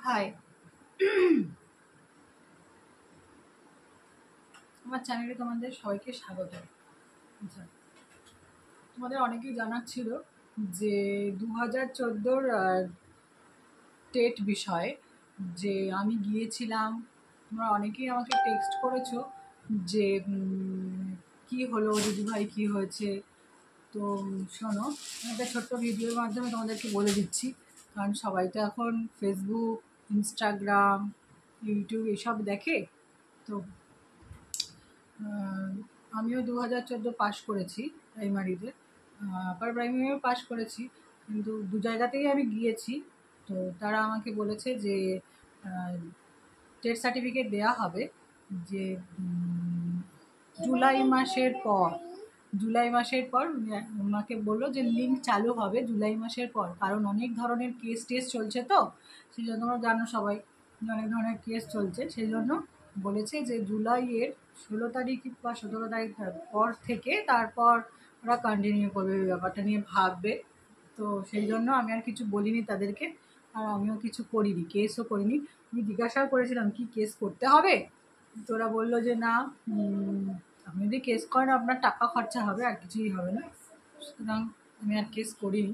High, আমার চ্যানেলে তোমাদের সবাইকে স্বাগত। আচ্ছা, তোমাদের অনেকেই জানার ছিল যে 2014 টেট বিষয়ে যে আমি গিয়েছিলাম। তোমরা অনেকেই আমাকে টেক্সট করেছো যে কি হলো দিদিভাই, কি হয়েছে। তো শোনো, একটা ছোট্ট ভিডিওর মাধ্যমে তোমাদেরকে বলে দিচ্ছি, কারণ সবাই তো এখন ফেসবুক, ইনস্টাগ্রাম, ইউটিউব এসব দেখে। তো আমিও 2014 পাস করেছি প্রাইমারিতে, আপার প্রাইমারিও পাস করেছি, কিন্তু দু জায়গাতেই আমি গিয়েছি। তো তারা আমাকে বলেছে যে টেট সার্টিফিকেট দেওয়া হবে যে জুলাই মাসের পর আমাকে বললো যে লিঙ্ক চালু হবে জুলাই মাসের পর, কারণ অনেক ধরনের কেস চলছে। তো সেই জন্য জানো সবাই অনেক ধরনের কেস চলছে, সেই জন্য বলেছে যে জুলাইয়ের 16 তারিখ বা 17 তারিখ পর থেকে তারপর ওরা কন্টিনিউ করবে, ব্যাপারটা নিয়ে ভাববে। তো সেই জন্য আমি আর কিছু বলিনি তাদেরকে, আর আমিও কিছু করিনি, কেসও করিনি। আমি জিজ্ঞাসাও করেছিলাম কি কেস করতে হবে, তো ওরা বললো যে না, আপনি যদি কেস করেন আপনার টাকা খরচা হবে, আর কিছুই হবে না। সুতরাং আমি আর কেস করিনি,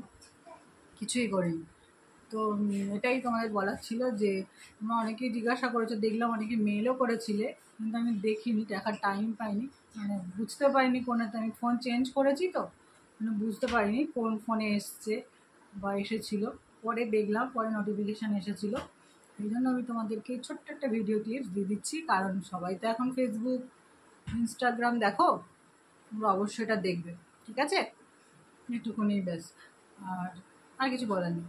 কিছুই করিনি। তো এটাই তোমাদের বলার ছিল যে তোমরা অনেকেই জিজ্ঞাসা করেছো, দেখলাম অনেকে মেলও করেছিলে, কিন্তু আমি দেখিনি, দেখার টাইম পাইনি, মানে বুঝতে পারিনি কোনটা। আমি ফোন চেঞ্জ করেছি তো মানে বুঝতে পারিনি কোন ফোনে এসছে বা এসেছিলো। পরে দেখলাম, পরে নোটিফিকেশান এসেছিলো। এই জন্য আমি তোমাদেরকে ছোট্ট একটা ভিডিও টিপস দিয়ে দিচ্ছি, কারণ সবাই তো এখন ফেসবুক, ইনস্টাগ্রাম দেখো, তোমরা অবশ্যই এটা দেখবে। ঠিক আছে, এটুকুনি ব্যাস, আর কিছু বলার নেই।